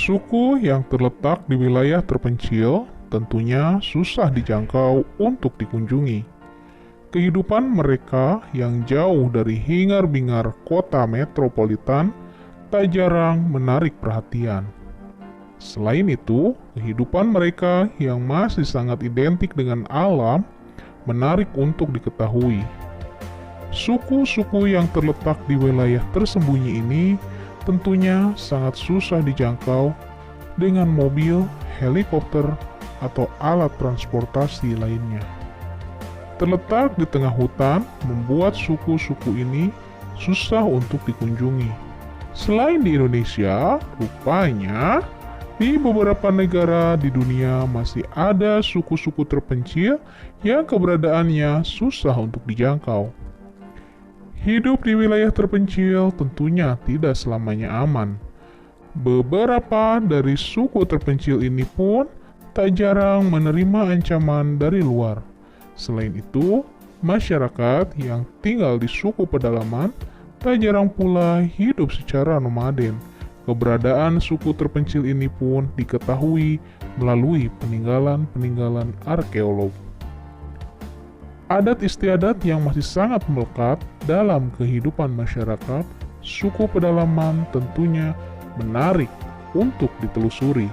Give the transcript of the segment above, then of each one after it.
Suku yang terletak di wilayah terpencil tentunya susah dijangkau untuk dikunjungi. Kehidupan mereka yang jauh dari hingar-bingar kota metropolitan tak jarang menarik perhatian. Selain itu, kehidupan mereka yang masih sangat identik dengan alam menarik untuk diketahui. Suku-suku yang terletak di wilayah tersembunyi ini tentunya sangat susah dijangkau dengan mobil, helikopter, atau alat transportasi lainnya. Terletak di tengah hutan membuat suku-suku ini susah untuk dikunjungi. Selain di Indonesia, rupanya di beberapa negara di dunia masih ada suku-suku terpencil yang keberadaannya susah untuk dijangkau. Hidup di wilayah terpencil tentunya tidak selamanya aman. Beberapa dari suku terpencil ini pun tak jarang menerima ancaman dari luar. Selain itu, masyarakat yang tinggal di suku pedalaman tak jarang pula hidup secara nomaden. Keberadaan suku terpencil ini pun diketahui melalui peninggalan-peninggalan arkeolog. Adat istiadat yang masih sangat melekat dalam kehidupan masyarakat suku pedalaman tentunya menarik untuk ditelusuri.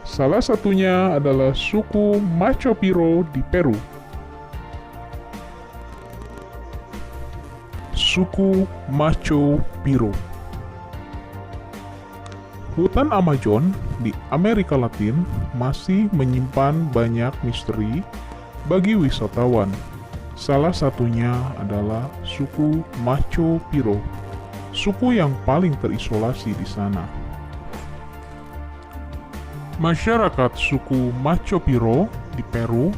Salah satunya adalah suku Macho Piro di Peru. Suku Macho Piro. Hutan Amazon di Amerika Latin masih menyimpan banyak misteri bagi wisatawan. Salah satunya adalah suku Macho Piro, suku yang paling terisolasi di sana. Masyarakat suku Macho Piro di Peru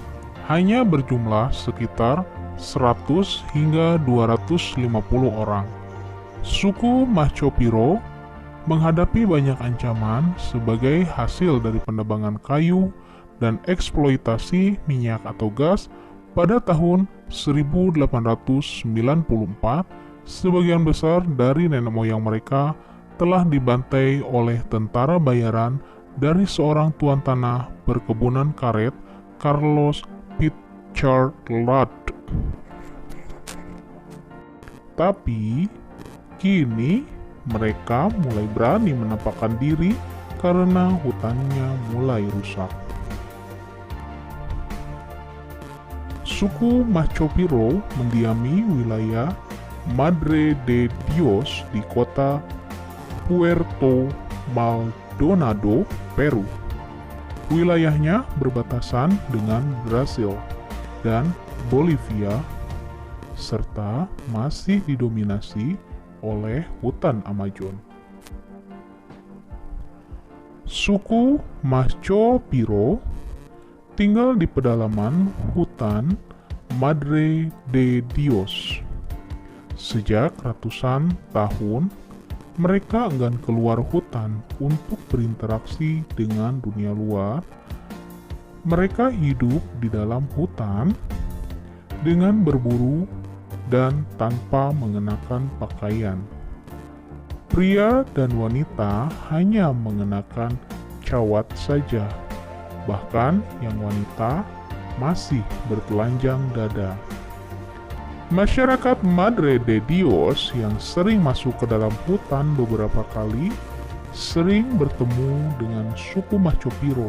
hanya berjumlah sekitar 100 hingga 250 orang. Suku Macho Piro menghadapi banyak ancaman sebagai hasil dari penebangan kayu dan eksploitasi minyak atau gas. Pada tahun 1894, sebagian besar dari nenek moyang mereka telah dibantai oleh tentara bayaran dari seorang tuan tanah perkebunan karet, Carlos Pichard. Tapi, kini mereka mulai berani menampakkan diri karena hutannya mulai rusak. Suku Macho Piro mendiami wilayah Madre de Dios di kota Puerto Maldonado, Peru. Wilayahnya berbatasan dengan Brasil dan Bolivia, serta masih didominasi oleh hutan Amazon. Suku Macho Piro tinggal di pedalaman hutan Madre de Dios. Sejak ratusan tahun, mereka enggan keluar hutan untuk berinteraksi dengan dunia luar. Mereka hidup di dalam hutan dengan berburu dan tanpa mengenakan pakaian. Pria dan wanita hanya mengenakan cawat saja. Bahkan yang wanita masih bertelanjang dada. Masyarakat Madre de Dios yang sering masuk ke dalam hutan beberapa kali sering bertemu dengan suku Macho Piro.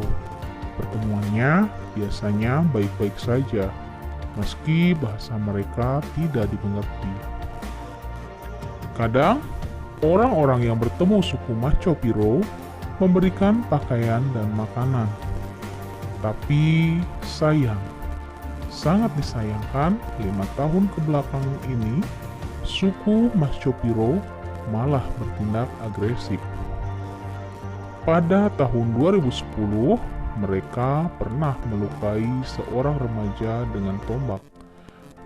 Pertemuannya biasanya baik-baik saja, meski bahasa mereka tidak dimengerti. Kadang, orang-orang yang bertemu suku Macho Piro memberikan pakaian dan makanan. Tapi sayang, sangat disayangkan 5 tahun kebelakang ini, suku Macho Piro malah bertindak agresif. Pada tahun 2010, mereka pernah melukai seorang remaja dengan tombak,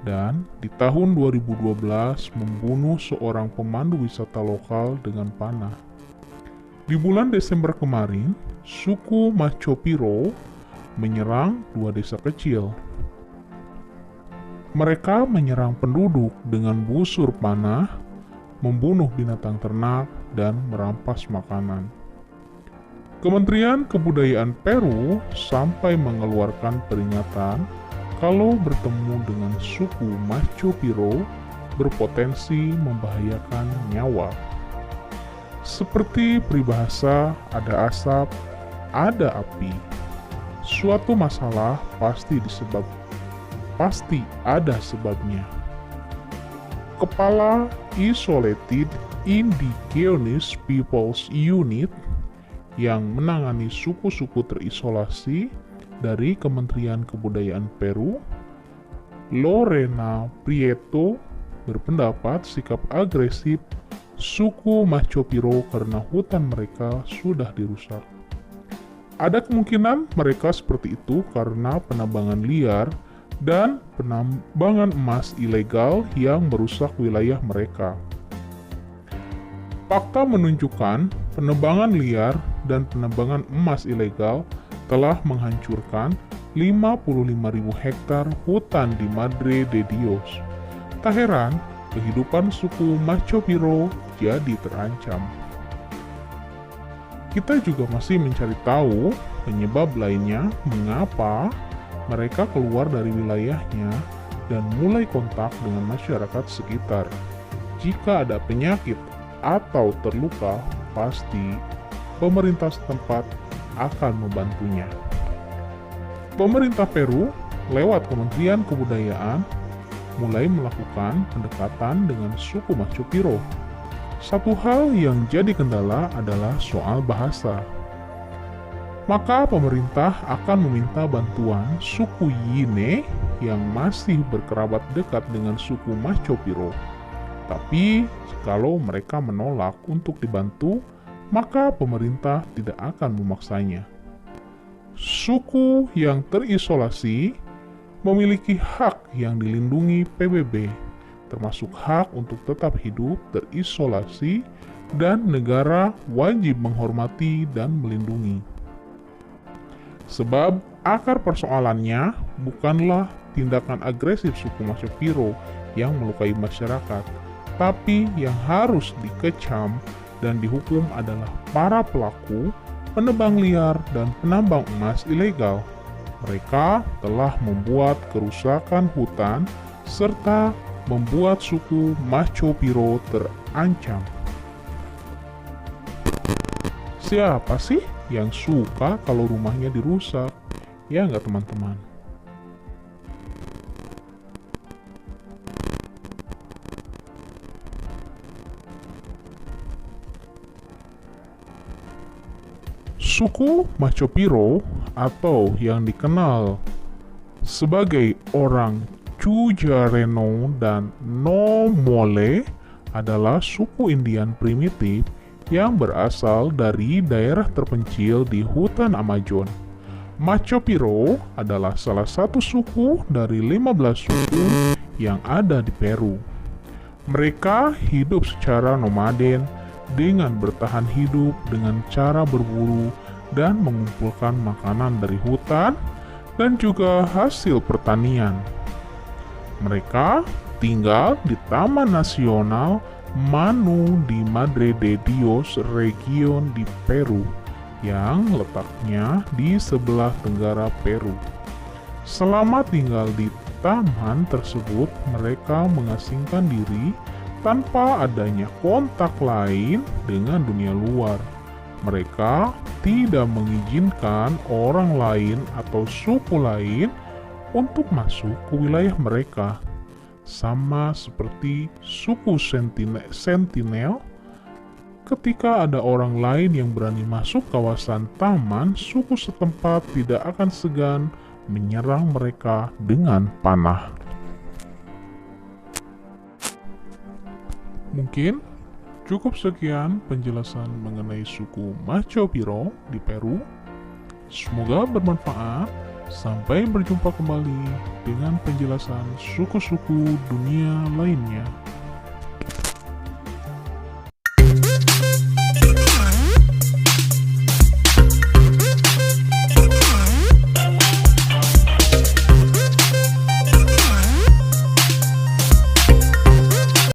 dan di tahun 2012 membunuh seorang pemandu wisata lokal dengan panah. Di bulan Desember kemarin, suku Macho Piro menyerang 2 desa kecil. Mereka menyerang penduduk dengan busur panah, membunuh binatang ternak, dan merampas makanan. Kementerian Kebudayaan Peru sampai mengeluarkan peringatan kalau bertemu dengan suku Macho Piro berpotensi membahayakan nyawa. Seperti peribahasa, ada asap, ada api. Suatu masalah pasti ada sebabnya. Kepala Isolated Indigenous Peoples Unit yang menangani suku-suku terisolasi dari Kementerian Kebudayaan Peru, Lorena Prieto, berpendapat sikap agresif suku Macho Piro karena hutan mereka sudah dirusak. Ada kemungkinan mereka seperti itu karena penambangan liar dan penambangan emas ilegal yang merusak wilayah mereka. Fakta menunjukkan penebangan liar dan penambangan emas ilegal telah menghancurkan 55.000 hektar hutan di Madre de Dios. Tak heran, kehidupan suku Macho Piro jadi terancam. Kita juga masih mencari tahu penyebab lainnya mengapa mereka keluar dari wilayahnya dan mulai kontak dengan masyarakat sekitar. Jika ada penyakit atau terluka, pasti pemerintah setempat akan membantunya. Pemerintah Peru lewat Kementerian Kebudayaan mulai melakukan pendekatan dengan suku Macho Piro. Satu hal yang jadi kendala adalah soal bahasa. Maka pemerintah akan meminta bantuan suku Yine yang masih berkerabat dekat dengan suku Macho Piro. Tapi, kalau mereka menolak untuk dibantu, maka pemerintah tidak akan memaksanya. Suku yang terisolasi memiliki hak yang dilindungi PBB, termasuk hak untuk tetap hidup terisolasi, dan negara wajib menghormati dan melindungi. Sebab akar persoalannya bukanlah tindakan agresif suku Macho Piro yang melukai masyarakat, tapi yang harus dikecam dan dihukum adalah para pelaku penebang liar dan penambang emas ilegal. Mereka telah membuat kerusakan hutan serta membuat suku Macho Piro terancam. Siapa sih yang suka kalau rumahnya dirusak? Ya nggak teman-teman? Suku Macho Piro atau yang dikenal sebagai orang Chujareno dan Nomole adalah suku Indian primitif yang berasal dari daerah terpencil di hutan Amazon. Macho Piro adalah salah satu suku dari 15 suku yang ada di Peru. Mereka hidup secara nomaden dengan bertahan hidup dengan cara berburu dan mengumpulkan makanan dari hutan dan juga hasil pertanian. Mereka tinggal di Taman Nasional Manu di Madre de Dios region di Peru yang letaknya di sebelah tenggara Peru. Selama tinggal di taman tersebut, mereka mengasingkan diri tanpa adanya kontak lain dengan dunia luar. Mereka tidak mengizinkan orang lain atau suku lain untuk masuk ke wilayah mereka. Sama seperti suku Sentinel, ketika ada orang lain yang berani masuk kawasan taman, suku setempat tidak akan segan menyerang mereka dengan panah. Mungkin cukup sekian penjelasan mengenai suku Macho Piro di Peru. Semoga bermanfaat. Sampai berjumpa kembali dengan penjelasan suku-suku dunia lainnya.